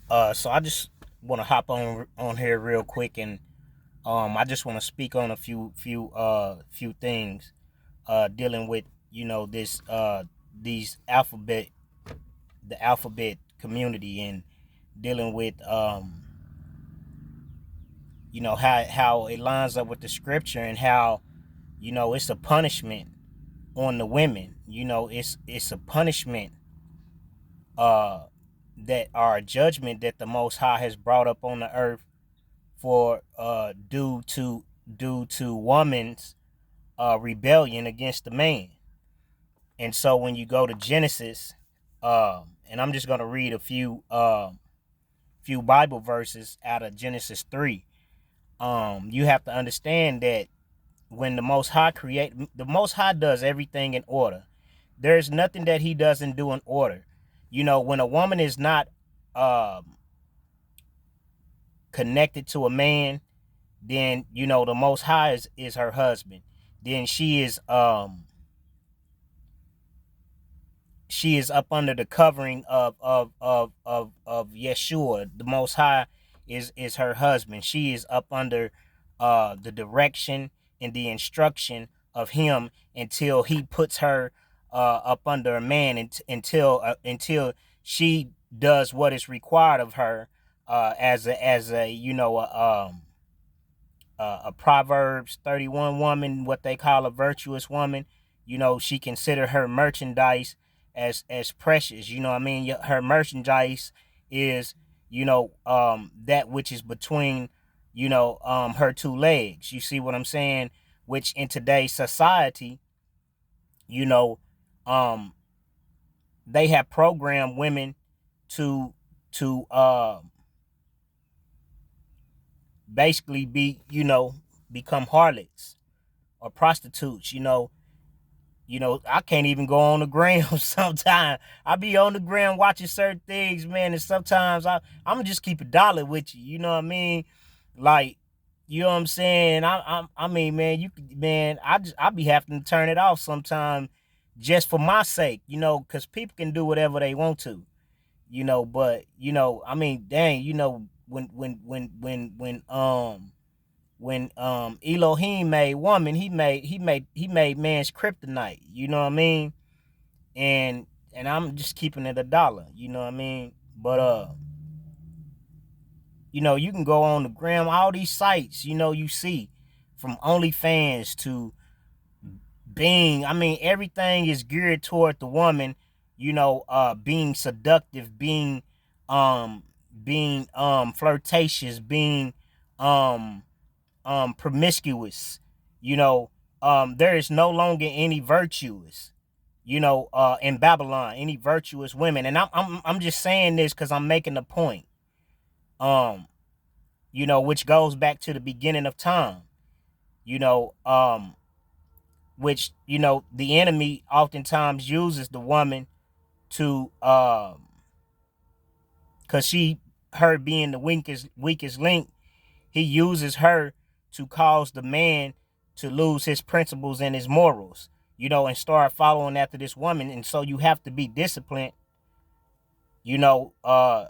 So I just want to hop on here real quick, and I just want to speak on a few things dealing with this these the alphabet community, and dealing with how it lines up with the scripture, and how it's a punishment on the women. It's a punishment, uh that our judgment that the Most High has brought up on the earth for due to woman's rebellion against the man. And so when you go to Genesis, and I'm just gonna read a few Bible verses out of Genesis 3. You have to understand that when the Most High does everything in order. There's nothing that He doesn't do in order. When a woman is not um, connected to a man, then the Most High is her husband. Then she is up under the covering of Yeshua. The Most High is her husband. She is up under the direction and the instruction of him until he puts her up under a man, until she does what is required of her, as a a Proverbs 31 woman, what they call a virtuous woman. She consider her merchandise as precious. What I mean? Her merchandise is, that which is between, her two legs. You see what I'm saying? Which in today's society, you know, um, they have programmed women to to basically become harlots or prostitutes. I can't even go on the gram sometimes. I be on the gram watching certain things, man, and sometimes I'm just keep a dollar with you. You know what I mean? Like, you know what I'm saying? I mean, man, I be having to turn it off sometimes just for my sake, because people can do whatever they want to, but I mean, dang, when Elohim made woman, he made man's kryptonite. You know what I mean? And I'm just keeping it a dollar. You know what I mean? But you can go on the gram, all these sites. You see from OnlyFans to Bing. I mean, everything is geared toward the woman. Being seductive, um, being flirtatious, being um promiscuous. There is no longer any virtuous, in Babylon, any virtuous women. And I'm just saying this because I'm making a point. Um, which goes back to the beginning of time. You know, um, which the enemy oftentimes uses the woman to cause her being the weakest link, he uses her to cause the man to lose his principles and his morals, and start following after this woman. And so you have to be disciplined, you know, uh,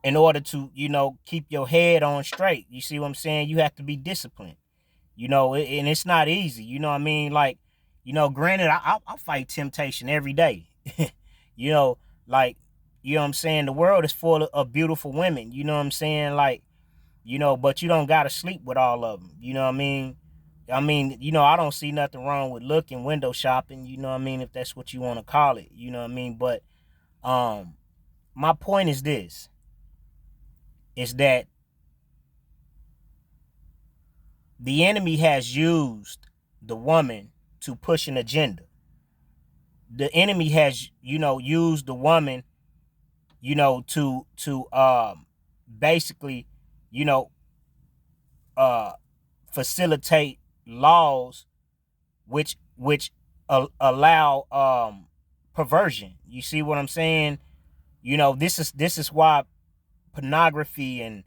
in order to, keep your head on straight. You see what I'm saying? You have to be disciplined, and it's not easy. You know what I mean? Like, granted, I fight temptation every day. you know, like, what I'm saying? The world is full of beautiful women. You know what I'm saying? Like, but you don't gotta sleep with all of them. You know what I mean? I don't see nothing wrong with looking, window shopping. You know what I mean? If that's what you want to call it. You know what I mean? But um, my point is this: is that the enemy has used the woman to push an agenda. The enemy has, used the woman, to basically, you know, uh, facilitate laws which allow perversion. You see what I'm saying? This is why pornography and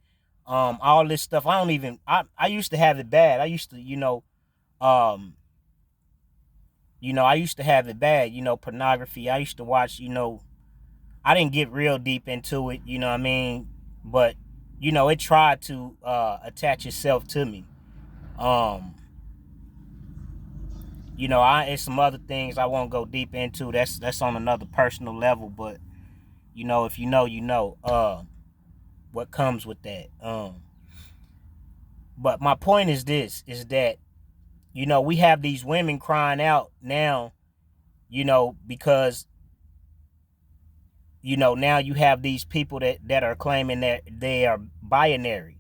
all this stuff. I used to have it bad. I used to um I used to have it bad. Pornography. I used to watch. I didn't get real deep into it, you know what I mean? But, you know, it tried to attach itself to me. Um, you know, it's some other things I won't go deep into. That's on another personal level, but you know, if you know, you know, what comes with that. But my point is this, is that, you know, we have these women crying out now, you know, because, you know, now you have these people that are claiming that they are binary,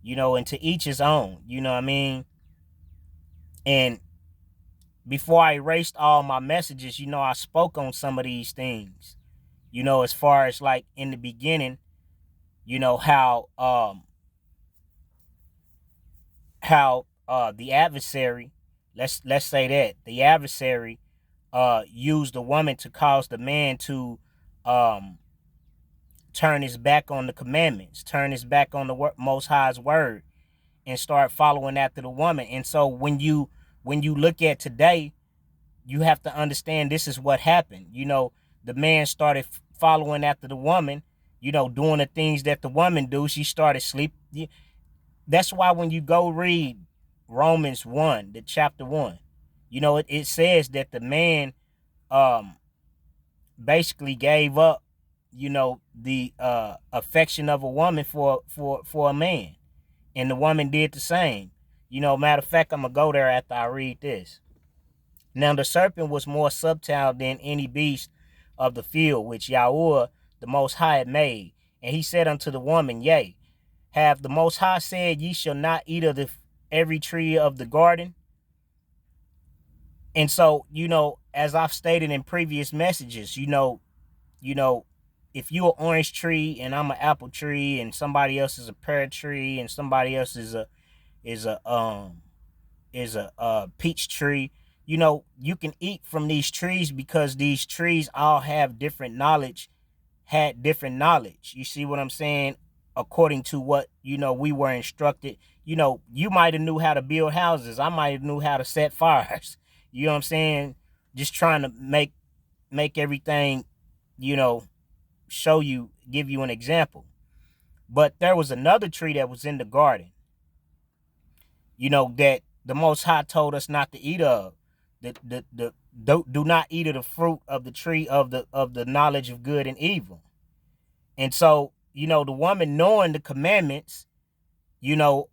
you know, and to each his own, you know what I mean? And before I erased all my messages, you know, I spoke on some of these things, you know, as far as like in the beginning, you know, how the adversary, let's say that the adversary used the woman to cause the man to um turn his back on the commandments, turn his back on the Most High's word, and start following after the woman. And so when you look at today, you have to understand this is what happened. You know, the man started following after the woman, you know, doing the things that the woman do. She started sleep. That's why when you go read Romans 1, the chapter 1, you know, it says that the man um basically gave up, you know, the affection of a woman for a man. And the woman did the same. You know, matter of fact, I'm gonna go there after I read this. Now the serpent was more subtle than any beast of the field which Yahweh the Most High had made. And he said unto the woman, Yea, have the Most High said, Ye shall not eat of every tree of the garden? And so, you know, as I've stated in previous messages, you know, if you're an orange tree and I'm an apple tree and somebody else is a pear tree and somebody else is a is a um is a peach tree, you know, you can eat from these trees because these trees all have different knowledge, had different knowledge. You see what I'm saying? According to what, you know, we were instructed. You know, you might have knew how to build houses. I might have knew how to set fires. You know what I'm saying? Just trying to make everything, you know, show you, give you an example. But there was another tree that was in the garden, you know, that the Most High told us not to eat of. Do not eat of the fruit of the tree of the knowledge of good and evil. And so, you know, the woman knowing the commandments, you know,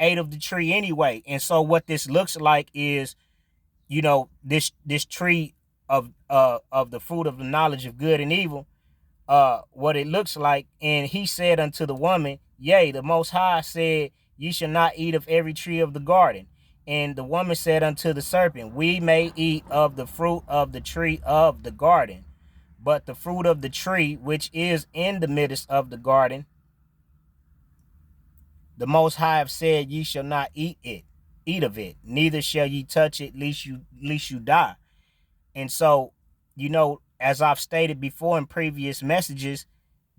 ate of the tree anyway. And so what this looks like is, you know, this tree of the fruit of the knowledge of good and evil, what it looks like. And he said unto the woman, Yea, the Most High said, Ye shall not eat of every tree of the garden. And the woman said unto the serpent, We may eat of the fruit of the tree of the garden, but the fruit of the tree which is in the midst of the garden, the Most High have said, Ye shall not eat of it, neither shall ye touch it, lest you die. And so, you know, as I've stated before in previous messages,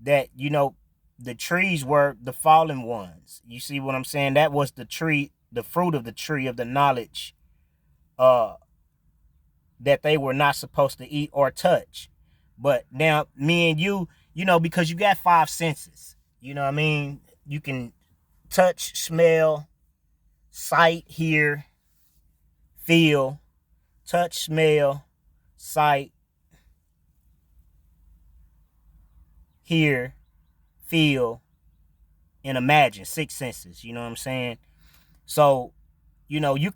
that, you know, the trees were the fallen ones. You see what I'm saying? That was the tree, the fruit of the tree of the knowledge that they were not supposed to eat or touch. But now me and you know, because you got five senses, you know what I mean? You can touch, smell, sight, hear, feel, touch, smell, sight, hear, feel, and imagine. Six senses, you know what I'm saying? So, you know, you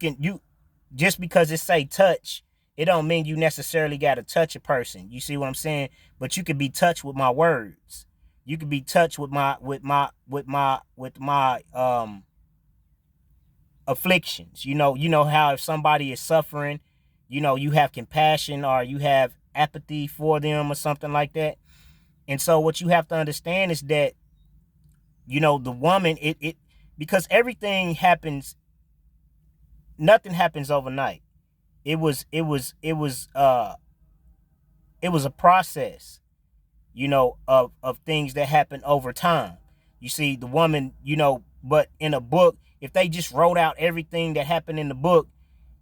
just because it say touch, it don't mean you necessarily got to touch a person. You see what I'm saying? But you could be touched with my words. You could be touched with my afflictions. You know how if somebody is suffering, you know, you have compassion or you have apathy for them or something like that. And so what you have to understand is that, you know, the woman, it because everything happens, nothing happens overnight. It was a process, you know, of things that happen over time. You see, the woman, you know, but in a book, if they just wrote out everything that happened in the book,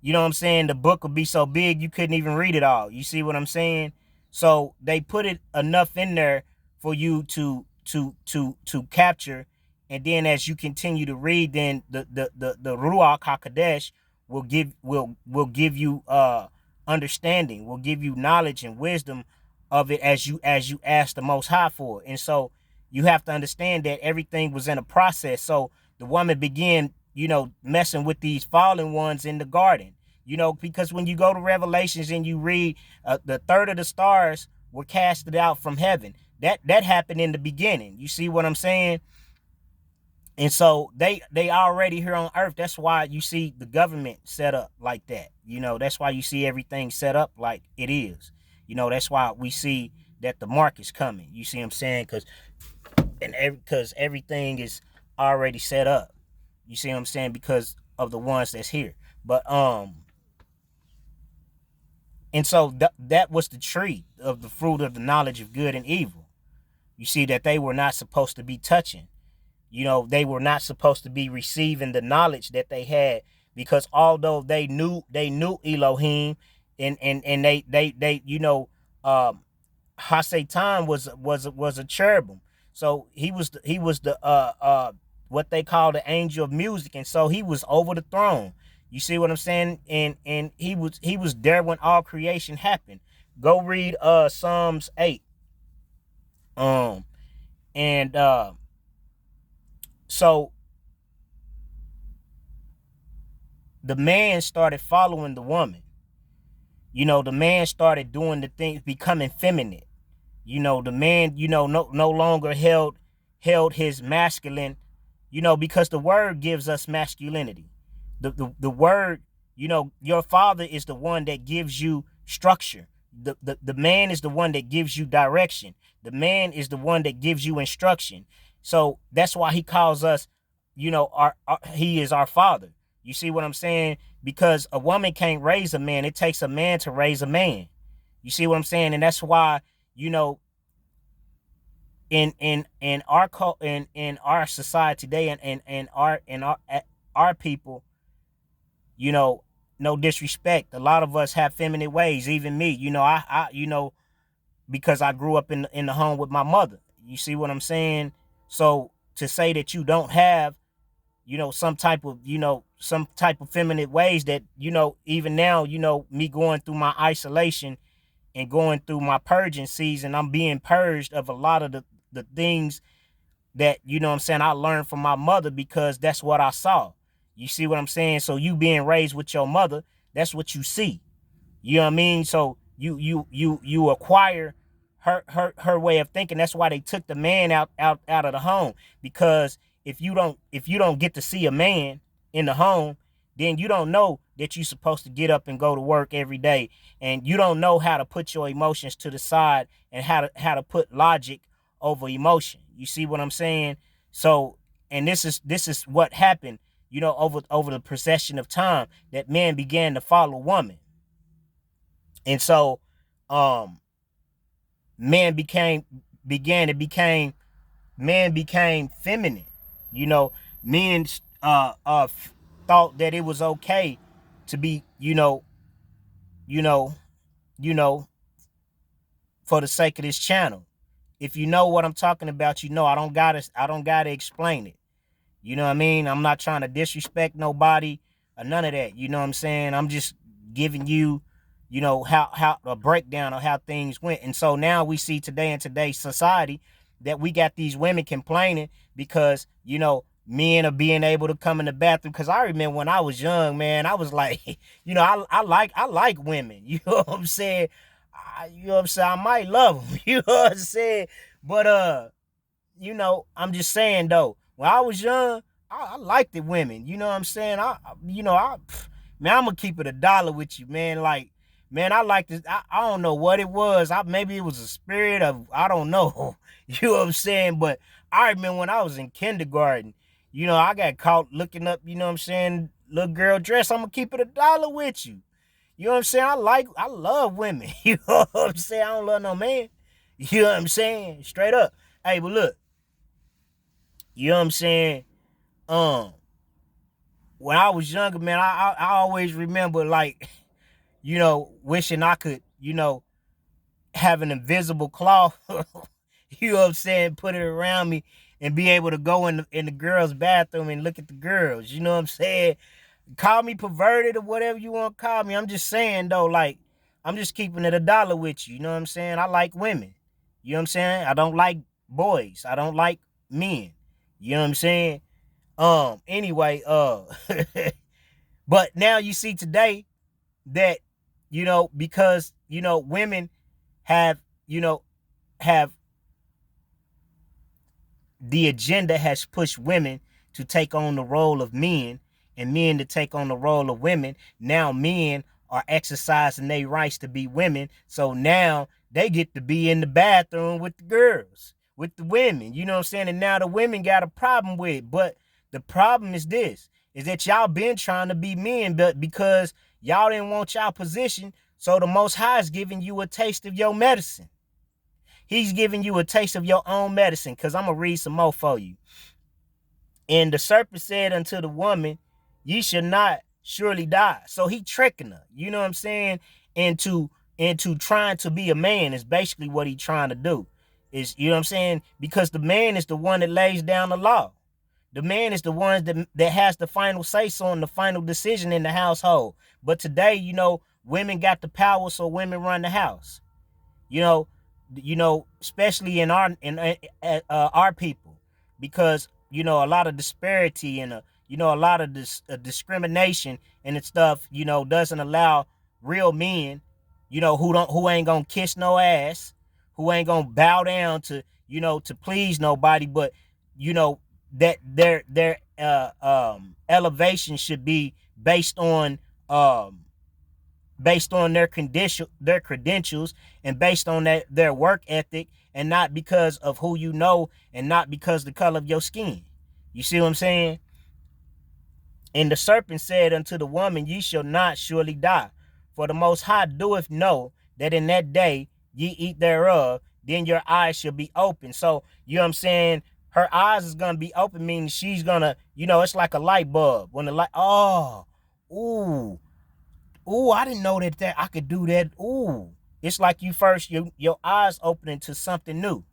you know what I'm saying, the book would be so big you couldn't even read it all. You see what I'm saying? So they put it enough in there for you to capture. And then as you continue to read, then the Ruach HaKodesh will give you understanding, will give you knowledge and wisdom of it as you ask the Most High for it. And so you have to understand that everything was in a process. So the woman began, messing with these fallen ones in the garden. Because when you go to Revelations and you read the third of the stars were casted out from heaven. That happened in the beginning. You see what I'm saying? And so they already here on earth. That's why you see the government set up like that. That's why you see everything set up like it is. That's why we see that the mark is coming. You see what I'm saying? Because everything is already set up. You see what I'm saying? Because of the ones that's here. But and so that was the tree of the fruit of the knowledge of good and evil. You see that they were not supposed to be touching. They were not supposed to be receiving the knowledge that they had, because although they knew Elohim, and they Hasatan was a cherubim. So he was the what they call the angel of music, and so he was over the throne. You see what I'm saying? And he was there when all creation happened. Go read Psalms 8. And so the man started following the woman. The man started doing the things, becoming feminine. The man, no longer held his masculine, because the word gives us masculinity. The word, your father is the one that gives you structure. The man is the one that gives you direction. The man is the one that gives you instruction. So that's why he calls us, he is our father. You see what I'm saying? Because a woman can't raise a man. It takes a man to raise a man. You see what I'm saying? And that's why, in our society today, and our people, no disrespect, a lot of us have feminine ways. Even me, I because I grew up in the home with my mother. You see what I'm saying? So to say that you don't have, some type of feminine ways, that, even now, me going through my isolation and going through my purging season, I'm being purged of a lot of the things that, I'm saying, I learned from my mother, because that's what I saw. You see what I'm saying? So you being raised with your mother, that's what you see. You know what I mean? So you acquire her way of thinking. That's why they took the man out of the home, because if you don't get to see a man in the home, then you don't know that you're supposed to get up and go to work every day, and you don't know how to put your emotions to the side, and how to put logic over emotion. You see what I'm saying? So, and this is what happened, over the procession of time, that men began to follow woman. And so men became feminine. Men thought that it was okay to be, you know, for the sake of this channel. If you know what I'm talking about, I don't gotta explain it. You know what I mean? I'm not trying to disrespect nobody or none of that. You know what I'm saying? I'm just giving you, how a breakdown of how things went. And so now we see today, in today's society, that we got these women complaining because, men are being able to come in the bathroom. Because I remember when I was young, man, I was like, I like women. You know what I'm saying? I might love them. You know what I'm saying? But I'm just saying though, when I was young, I liked the women. You know what I'm saying? Man, I'm gonna keep it $1 with you, man. Like, man, I like this. I don't know what it was. Maybe it was a spirit of, I don't know. You know what I'm saying? But I remember when I was in kindergarten, I got caught looking up, you know what I'm saying, little girl dress. I'm gonna keep it $1 with you. You know what I'm saying? I love women. You know what I'm saying? I don't love no man. You know what I'm saying? Straight up. Hey, but look, you know what I'm saying? When I was younger, man, I always remember, like, wishing I could, have an invisible claw, you know what I'm saying, put it around me and be able to go in the girls' bathroom and look at the girls. You know what I'm saying? Call me perverted or whatever you want to call me. I'm just saying though, like, I'm just keeping it a dollar with you. You know what I'm saying? I like women. You know what I'm saying? I don't like boys. I don't like men. You know what I'm saying? Anyway, but now you see today that, because, women have, have the agenda has pushed women to take on the role of men and men to take on the role of women. Now men are exercising their rights to be women. So now they get to be in the bathroom with the girls, with the women. You know what I'm saying? And now the women got a problem with it. But the problem is this, is that y'all been trying to be men, but because y'all didn't want y'all position, so the Most High is giving you a taste of your medicine. He's giving you a taste of your own medicine, because I'm going to read some more for you. And the serpent said unto the woman, ye shall not surely die. So he tricking her, you know what I'm saying, into trying to be a man is basically what he trying to do. Is, you know what I'm saying? Because the man is the one that lays down the law. The man is the one that has the final say so and the final decision in the household. But today, women got the power, so women run the house. You know, especially in our people, because a lot of disparity and a lot of discrimination and stuff, doesn't allow real men, who ain't gonna kiss no ass, who ain't gonna bow down to to please nobody, but that their elevation should be based on their credentials and based on their work ethic, and not because of who and not because the color of your skin. You see what I'm saying? And the serpent said unto the woman, ye shall not surely die, for the Most High doeth know that in that day ye eat thereof, then your eyes shall be open. So, you know what I'm saying? Her eyes is going to be open, meaning she's going to, it's like a light bulb. When the light, I didn't know that I could do that. Ooh, it's like your eyes opening to something new.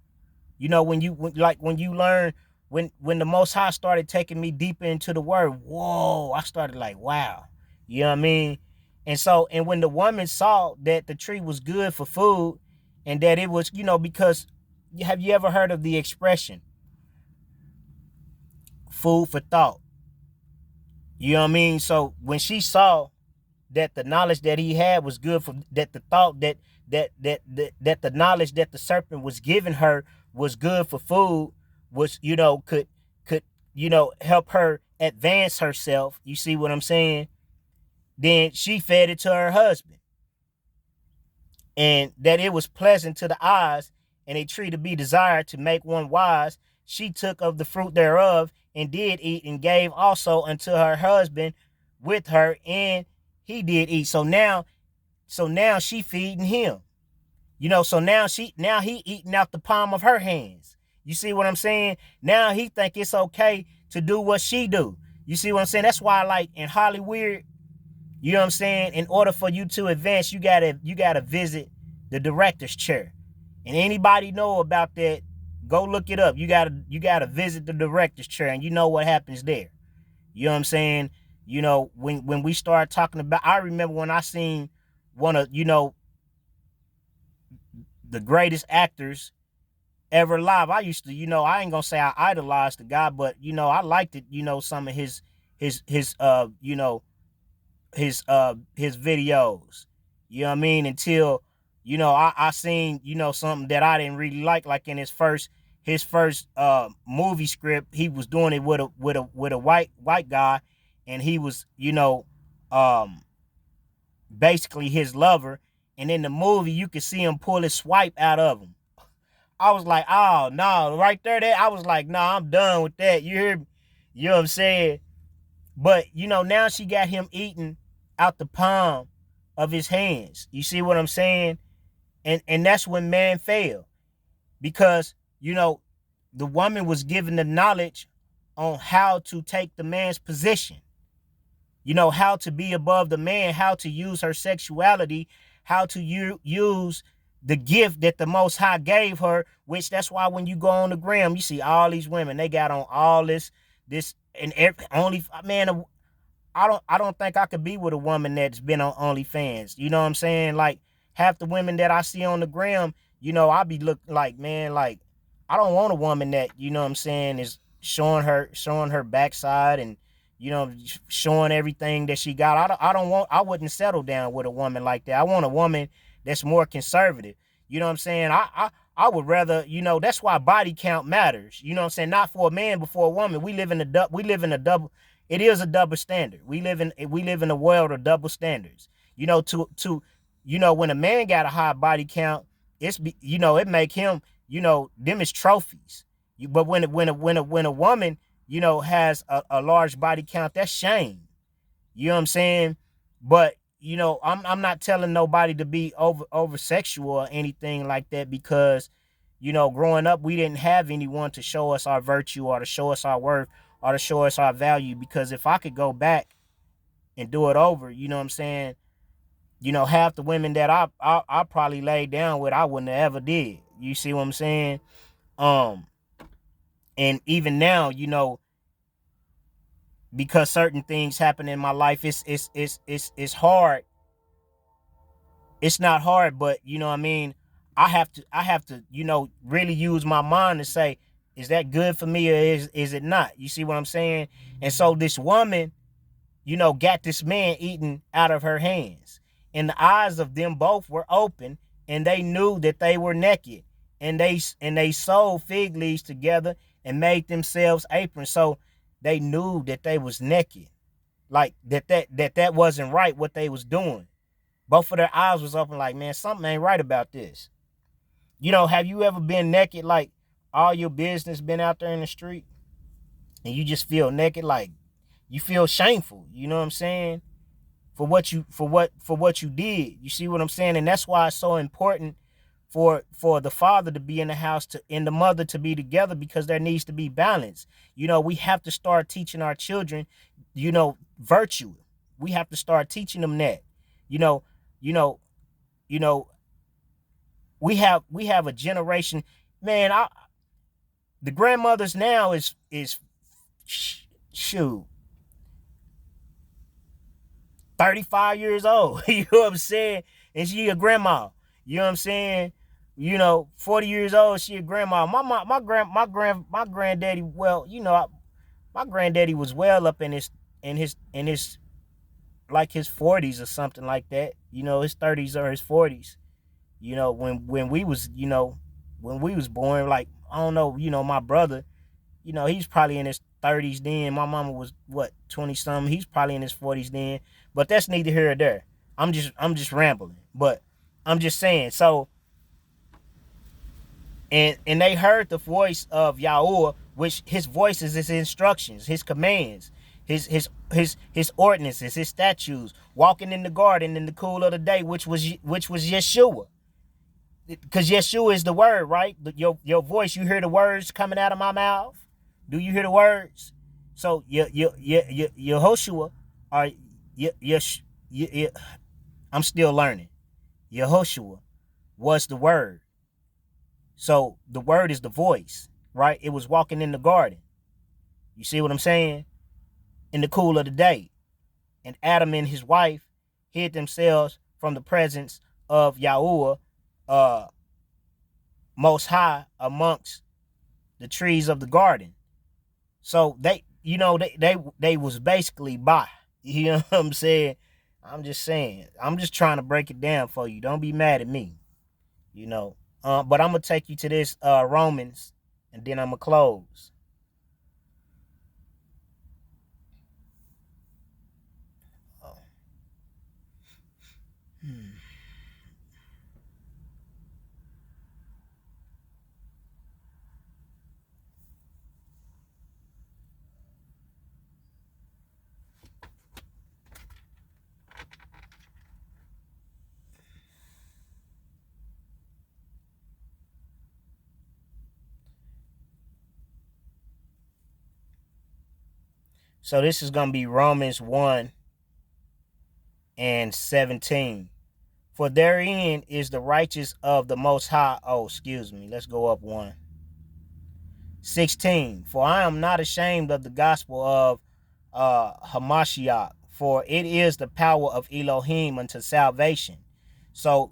When you learn, when the Most High started taking me deeper into the word, whoa, I started like, wow. You know what I mean? And when the woman saw that the tree was good for food and that it was, because have you ever heard of the expression, food for thought? You know what I mean? So when she saw that the knowledge that he had was good for that, the thought that the knowledge that the serpent was giving her was good for food, was could help her advance herself. You see what I'm saying? Then she fed it to her husband, and that it was pleasant to the eyes, and a tree to be desired to make one wise. She took of the fruit thereof and did eat, and gave also unto her husband with her, and he did eat. So now she feeding him. So now he eating out the palm of her hands. You see what I'm saying? Now he think it's okay to do what she do. You see what I'm saying? That's why, like, in Hollywood, you know what I'm saying, in order for you to advance, you gotta visit the director's chair. And anybody know about that, go look it up. You gotta visit the director's chair, and you know what happens there. You know what I'm saying? When we start talking about, I remember when I seen one of, the greatest actors ever live. I used to, I ain't gonna say I idolized the guy, but I liked it, some of his his videos. You know what I mean? Until, I seen, something that I didn't really like in his first movie script. He was doing it with a white guy, and he was, basically his lover. And in the movie, you could see him pull his swipe out of him. I was like, oh no, right there, I was like, no, I'm done with that. You hear me? You know what I'm saying? But now she got him eating out the palm of his hands. You see what I'm saying? And that's when man failed. Because, the woman was given the knowledge on how to take the man's position. How to be above the man, how to use her sexuality, how to use the gift that the Most High gave her, which that's why when you go on the gram, you see all these women, they got on all this, and only, man, I don't think I could be with a woman that's been on OnlyFans. You know what I'm saying? Like half the women that I see on the gram, I be looking like, man, like I don't want a woman that, you know what I'm saying, is showing her backside and showing everything that she got. I wouldn't settle down with a woman like that. I want a woman that's more conservative. You know what I'm saying? I would rather, that's why body count matters. You know what I'm saying? Not for a man, but for a woman. We live in a double, it is a double standard. We live in a world of double standards. When a man got a high body count, it make him, them is trophies. But when a woman, has a large body count, that's shame. You know what I'm saying? But I'm not telling nobody to be over sexual or anything like that, because growing up we didn't have anyone to show us our virtue or to show us our worth or to show us our value. Because if I could go back and do it over, you know what I'm saying, half the women that I probably laid down with, I wouldn't have ever did. You see what I'm saying? Um, and even now, because certain things happen in my life, it's hard. It's not hard, but what I mean, I have to really use my mind to say, is that good for me or is it not? You see what I'm saying? And so this woman, got this man eating out of her hands. And the eyes of them both were open, and they knew that they were naked. And they sewed fig leaves together and made themselves aprons. So they knew that they was naked. Like that wasn't right what they was doing. Both of their eyes was open, like, man, something ain't right about this. Have you ever been naked, like all your business been out there in the street, and you just feel naked, like you feel shameful, you know what I'm saying? For what you did. You see what I'm saying? And that's why it's so important for the father to be in the house and the mother to be together, because there needs to be balance. We have to start teaching our children, virtue. We have to start teaching them that. You know, you know, you know, we have a generation, man. The grandmothers now is shoot 35 years old. You know what I'm saying? And she a grandma. You know what I'm saying? 40 years old, she a grandma. My granddaddy, well, my granddaddy was well up in his like his 40s or something like that. His 30s or his 40s. When we was born, like, I don't know, my brother, he's probably in his 30s then. My mama was what, 20 something. He's probably in his 40s then. But that's neither here or there. I'm just rambling. But I'm just saying. So, and they heard the voice of Yahuwah, which his voice is his instructions, his commands, his ordinances, his statutes, walking in the garden in the cool of the day, which was Yeshua. Because Yeshua is the word, right? Your voice, you hear the words coming out of my mouth. Do you hear the words? So Yehoshua, or yes, I'm still learning. Yehoshua was the word. So the word is the voice, right? It was walking in the garden. You see what I'm saying? In the cool of the day. And Adam and his wife hid themselves from the presence of Yahuwah, most high, amongst the trees of the garden. So they was basically by. You know what I'm saying? I'm just saying. I'm just trying to break it down for you. Don't be mad at me. You know. But I'm gonna take you to this Romans, and then I'm gonna close. Oh. Hmm. So this is gonna be Romans 1 and 17. For therein is the righteous of the Most High. Oh, excuse me. Let's go up one. 16. For I am not ashamed of the gospel of Hamashiach, for it is the power of Elohim unto salvation. So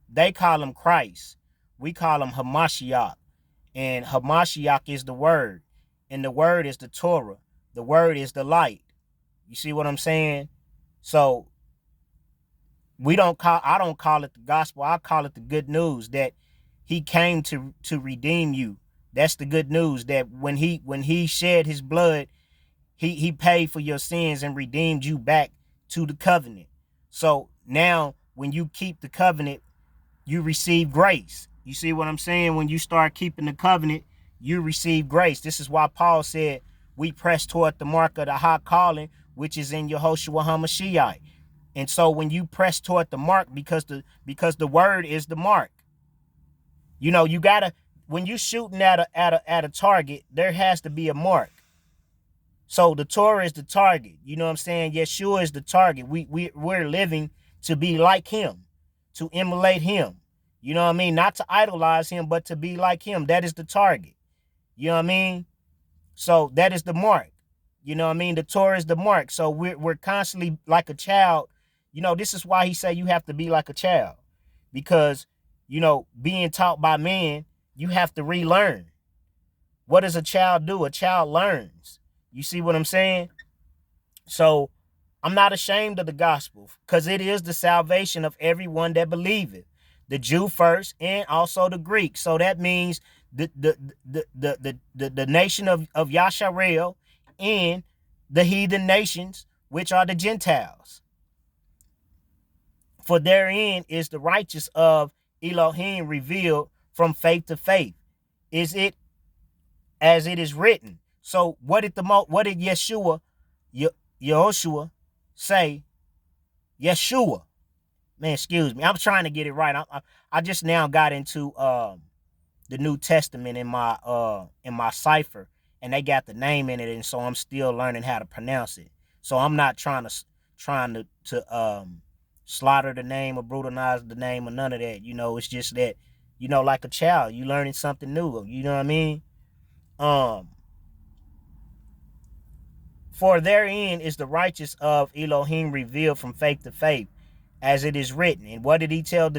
they call him Christ. We call him Hamashiach. And Hamashiach is the word. And the word is the Torah. The word is the light. You see what I'm saying? So I don't call it the gospel. I call it the good news that he came to redeem you. That's the good news, that when he shed his blood, he paid for your sins and redeemed you back to the covenant. So now when you keep the covenant, you receive grace. You see what I'm saying? When you start keeping the covenant, you receive grace. This is why Paul said, we press toward the mark of the high calling, which is in Yehoshua HaMashiach. And so when you press toward the mark, because the word is the mark, you know, you gotta, when you're shooting at a target, there has to be a mark. So the Torah is the target. You know what I'm saying? Yeshua is the target. We're living to be like him, to emulate him. You know what I mean? Not to idolize him, but to be like him. That is the target. You know what I mean? So that is the mark. You know what I mean? The Torah is the mark. So we're constantly like a child. You know, this is why he said you have to be like a child. Because, you know, being taught by men, you have to relearn. What does a child do? A child learns. You see what I'm saying? So I'm not ashamed of the gospel, because it is the salvation of everyone that believeth. The Jew first and also the Greek. So that means the nation of Yasharel and the heathen nations, which are the Gentiles. For therein is the righteous of Elohim revealed from faith to faith. Is it as it is written? So what did Yeshua, Yehoshua say? Yeshua. Man, excuse me. I'm trying to get it right. I just now got into the New Testament in my cipher, and they got the name in it, and so I'm still learning how to pronounce it. So I'm not trying to slaughter the name or brutalize the name or none of that. You know, it's just that, you know, like a child, you learning something new. You know what I mean? For therein is the righteous of Elohim revealed from faith to faith, as it is written. And what did he tell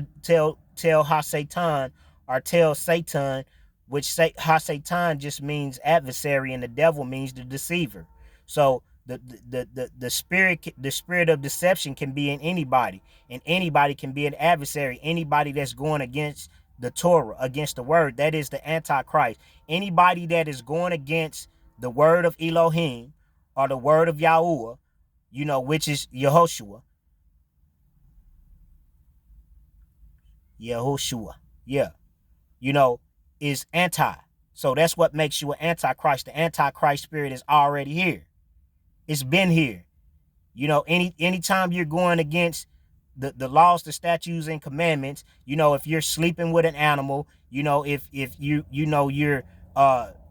Ha-Satan, or tell Satan, which Ha-Satan just means adversary, and the devil means the deceiver. So the spirit of deception can be in anybody, and anybody can be an adversary. Anybody that's going against the Torah, against the word, that is the Antichrist. Anybody that is going against the word of Elohim, or the word of Yahuwah, you know, which is Yehoshua. Yeah. You know, is anti. So that's what makes you an antichrist. The antichrist spirit is already here. It's been here. You know, anytime you're going against the laws, the statutes, and commandments, you know, if you're sleeping with an animal, you know, if you're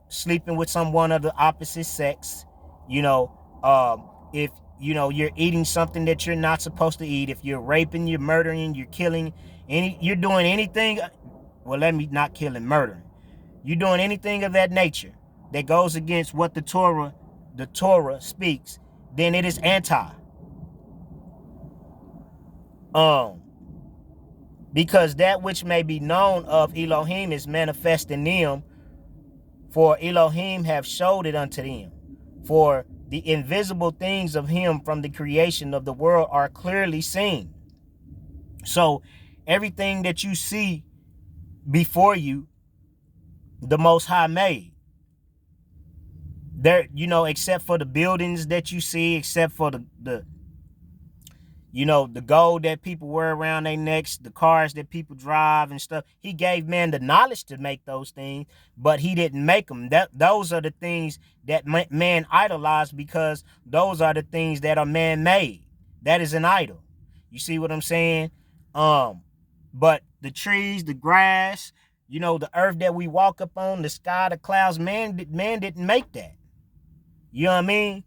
sleeping with someone of the opposite sex, you know, if you know you're eating something that you're not supposed to eat, if you're raping, you're murdering, you're killing, you're doing anything, well, let me not kill and murdering. You're doing anything of that nature that goes against what the Torah speaks, then it is anti. Because that which may be known of Elohim is manifest in them, for Elohim have showed it unto them. For the invisible things of him from the creation of the world are clearly seen. So everything that you see before you, the Most High made. There, you know, except for the buildings that you see, except for the you know, the gold that people wear around their necks, the cars that people drive and stuff. He gave man the knowledge to make those things, but he didn't make them. Those are the things that man idolized, because those are the things that are man-made. That is an idol. You see what I'm saying? But the trees, the grass, you know, the earth that we walk up on, the sky, the clouds, man didn't make that. You know what I mean?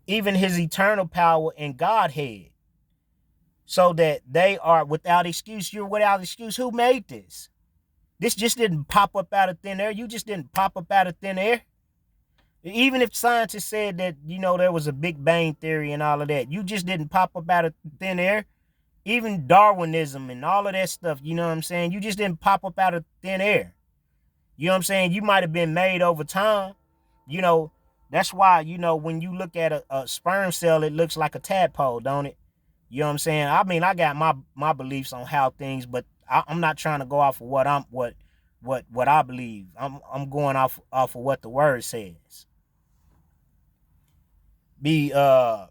Even his eternal power and Godhead, so that they are without excuse. You're without excuse. Who made this? This just didn't pop up out of thin air. You just didn't pop up out of thin air. Even if scientists said that, there was a Big Bang theory and all of that, you just didn't pop up out of thin air. Even Darwinism and all of that stuff, you know what I'm saying? You just didn't pop up out of thin air. You know what I'm saying? You might have been made over time. That's why, when you look at a sperm cell, it looks like a tadpole, don't it? You know what I'm saying? I mean, I got my beliefs on how things, but I'm not trying to go off of what I believe. I'm going off of what the word says. Because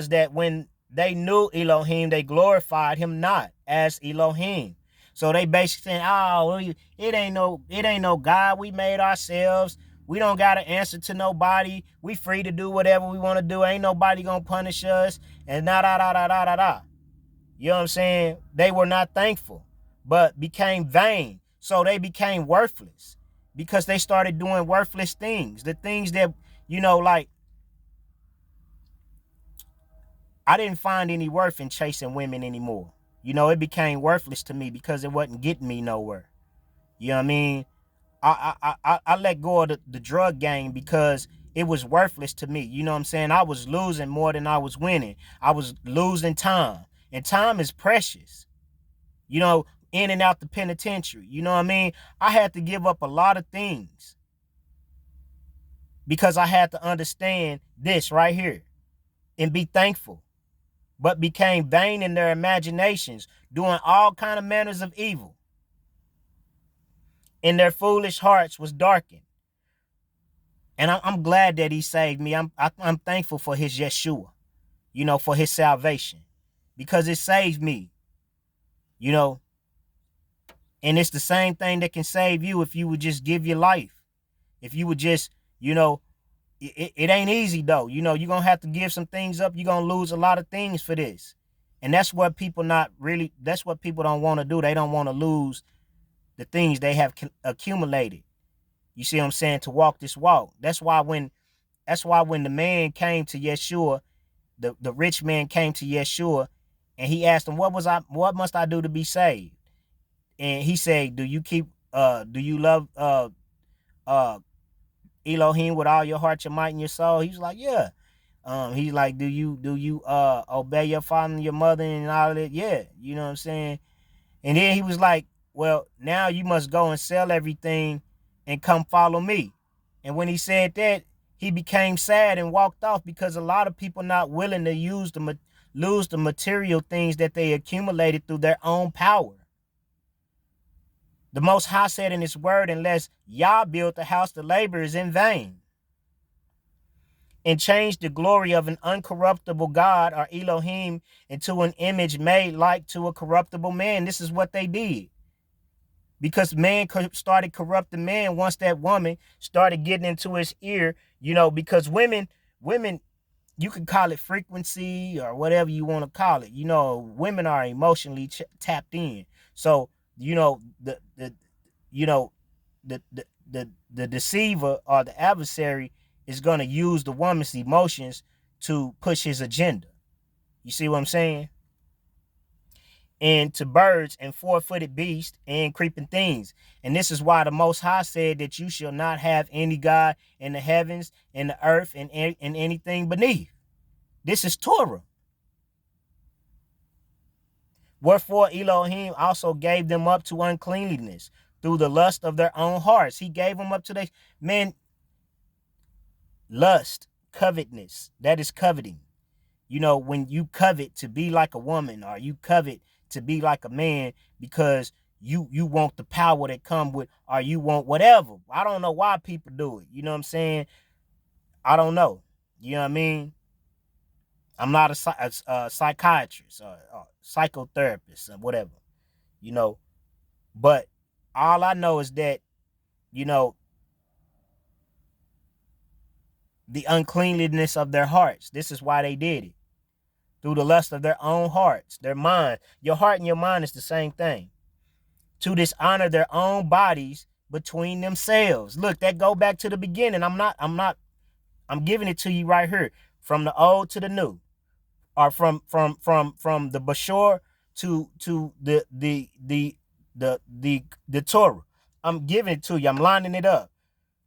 that when they knew Elohim, they glorified him not as Elohim. So they basically saying, "Oh, it ain't no God. We made ourselves. We don't got to answer to nobody. We free to do whatever we want to do. Ain't nobody gonna punish us." And da da da da da da da. You know what I'm saying? They were not thankful, but became vain. So they became worthless because they started doing worthless things. The things that, like, I didn't find any worth in chasing women anymore. It became worthless to me because it wasn't getting me nowhere. You know what I mean? I let go of the drug game because it was worthless to me. You know what I'm saying? I was losing more than I was winning. I was losing time. And time is precious. In and out the penitentiary. You know what I mean? I had to give up a lot of things because I had to understand this right here and be thankful. But became vain in their imaginations, doing all kind of manners of evil. And their foolish hearts was darkened. And I'm glad that he saved me. I'm thankful for his Yeshua, for his salvation, because it saved me, and it's the same thing that can save you if you would just give your life. If you would just, it ain't easy though. You're going to have to give some things up. You're going to lose a lot of things for this. And that's what people don't want to do. They don't want to lose the things they have accumulated. You see what I'm saying? To walk this walk. That's why when the man came to Yeshua, the rich man came to Yeshua, and he asked him, what must I do to be saved? And he said, do you love Elohim with all your heart, your might, and your soul? He was like, yeah. He's like, do you obey your father and your mother and all of that? Yeah. You know what I'm saying? And then he was like, well, now you must go and sell everything and come follow me. And when he said that, he became sad and walked off because a lot of people not willing to lose the material things that they accumulated through their own power. The Most High said in his word, unless Yah build the house, the labor is in vain. And change the glory of an uncorruptible God or Elohim into an image made like to a corruptible man. This is what they did. Because man started corrupting man once that woman started getting into his ear, because women, you can call it frequency or whatever you want to call it. Women are emotionally tapped in. So, the deceiver or the adversary is going to use the woman's emotions to push his agenda. You see what I'm saying? And to birds and four-footed beasts and creeping things. And this is why the Most High said that you shall not have any God in the heavens, in the earth, and anything beneath. This is Torah. Wherefore Elohim also gave them up to uncleanliness through the lust of their own hearts. He gave them up to the men. Lust, covetousness, that is coveting. When you covet to be like a woman, or you covet to be like a man because you want the power that come with, or you want whatever. I don't know why people do it. You know what I'm saying? I don't know. You know what I mean? I'm not a psychiatrist or psychotherapist or whatever, but all I know is that, the uncleanliness of their hearts. This is why they did it. Through the lust of their own hearts, their mind. Your heart and your mind is the same thing. To dishonor their own bodies between themselves. Look, that go back to the beginning. I'm giving it to you right here. From the old to the new. or from the Bashur to the Torah. I'm giving it to you. I'm lining it up,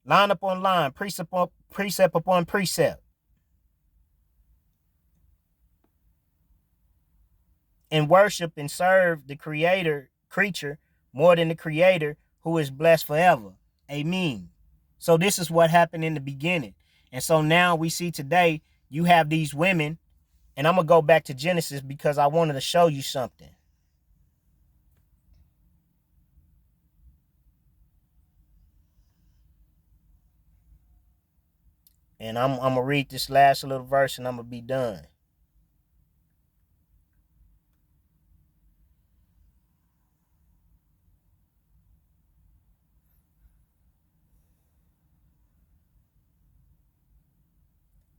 line upon line, precept upon precept. And worship and serve the creature more than the creator, who is blessed forever. Amen. So this is what happened in the beginning. And so now we see today you have these women, and I'm going to go back to Genesis because I wanted to show you something. And I'm going to read this last little verse and I'm going to be done.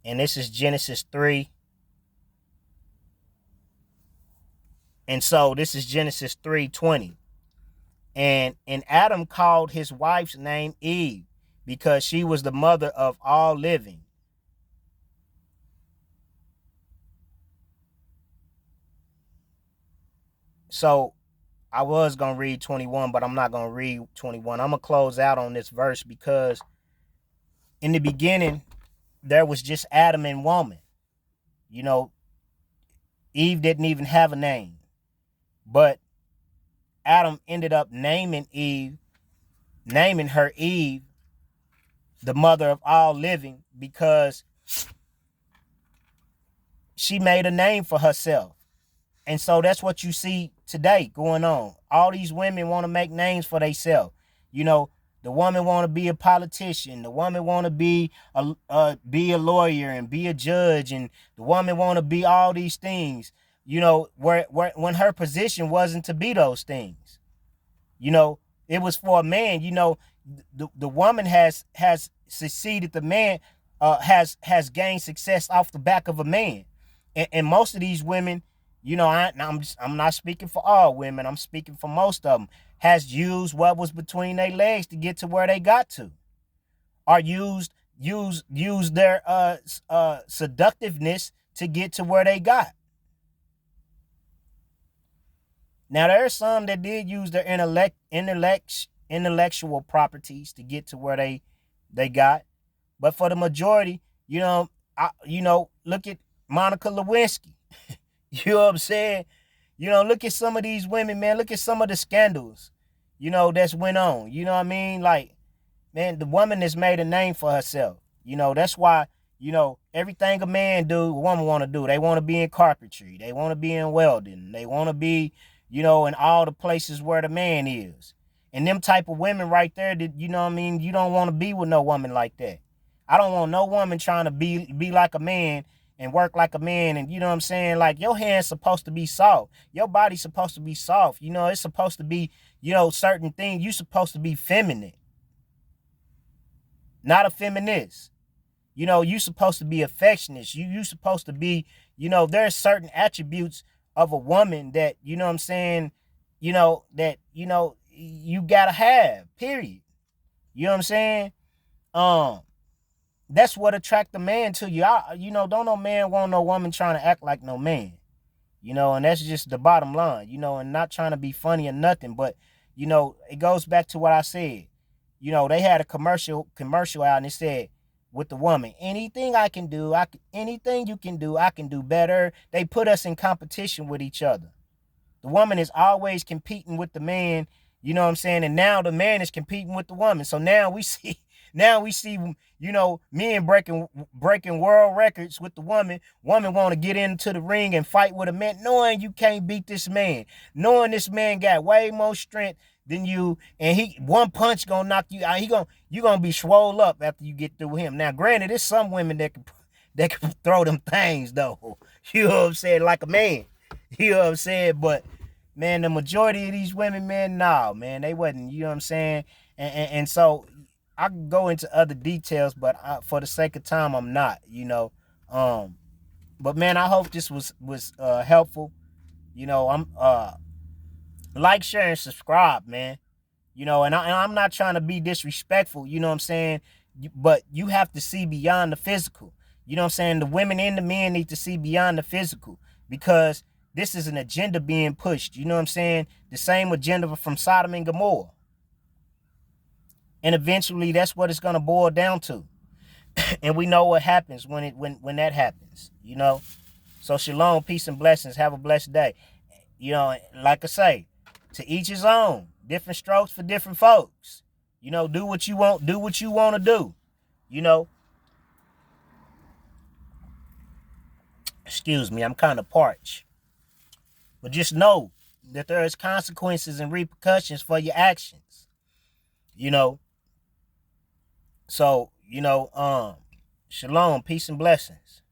And this is Genesis 3. And so this is Genesis 3:20. And Adam called his wife's name Eve because she was the mother of all living. So I was going to read 21, but I'm not going to read 21. I'm going to close out on this verse because in the beginning, there was just Adam and woman. You know, Eve didn't even have a name. But Adam ended up naming her Eve, the mother of all living, because she made a name for herself. And so that's what you see today going on. All these women want to make names for themselves. You know, the woman want to be a politician. The woman want to be a lawyer and be a judge. And the woman want to be all these things. You know, where when her position wasn't to be those things. You know, it was for a man. You know, the woman has succeeded. The man has gained success off the back of a man. And most of these women, you know, I'm not speaking for all women. I'm speaking for most of them. Has used what was between their legs to get to where they got to, or used their seductiveness to get to where they got. Now there are some that did use their intellectual properties to get to where they got, but for the majority, look at Monica Lewinsky. You know what I'm saying? You know, look at some of these women, man. Look at some of the scandals, that's went on. You know what I mean? Like, man, the woman has made a name for herself. You know, that's why, everything a man do, a woman want to do. They want to be in carpentry. They want to be in welding. They want to be, in all the places where the man is. And them type of women right there that, you don't want to be with no woman like that. I don't want no woman trying to be like a man and work like a man. And you know what I'm saying? Like, your hand's supposed to be soft. Your body's supposed to be soft. It's supposed to be, certain things. You're supposed to be feminine, not a feminist. You're supposed to be affectionate. You supposed to be, there's certain attributes of a woman that, you know what I'm saying, that, you gotta have, period. You know what I'm saying? That's what attract a man to you. Don't no man want no woman trying to act like no man. And that's just the bottom line, and not trying to be funny or nothing, but, it goes back to what I said. They had a commercial out and it said, with the woman, anything I can do, anything you can do, I can do better. They put us in competition with each other. The woman is always competing with the man, you know what I'm saying? And now the man is competing with the woman. So now we see, men breaking world records with the woman. Woman want to get into the ring and fight with a man, knowing you can't beat this man, knowing this man got way more strength than you, and he one punch gonna knock you out. You gonna be swole up after you get through him. Now, granted, there's some women that can throw them things though. You know what I'm saying? Like a man. You know what I'm saying? But man, the majority of these women, man, nah, man, they wasn't. You know what I'm saying? And so I can go into other details, but for the sake of time, I'm not. But man, I hope this was helpful. I'm like, share, and subscribe, man. And I'm not trying to be disrespectful, you know what I'm saying? But you have to see beyond the physical. You know what I'm saying? The women and the men need to see beyond the physical, because this is an agenda being pushed. You know what I'm saying? The same agenda from Sodom and Gomorrah. And eventually that's what it's going to boil down to. And we know what happens when that happens, you know? So shalom, peace and blessings. Have a blessed day. You know, like I say, to each his own. Different strokes for different folks. You know, do what you want to do. You know. Excuse me, I'm kind of parched. But just know that there is consequences and repercussions for your actions. You know. So, shalom, peace and blessings.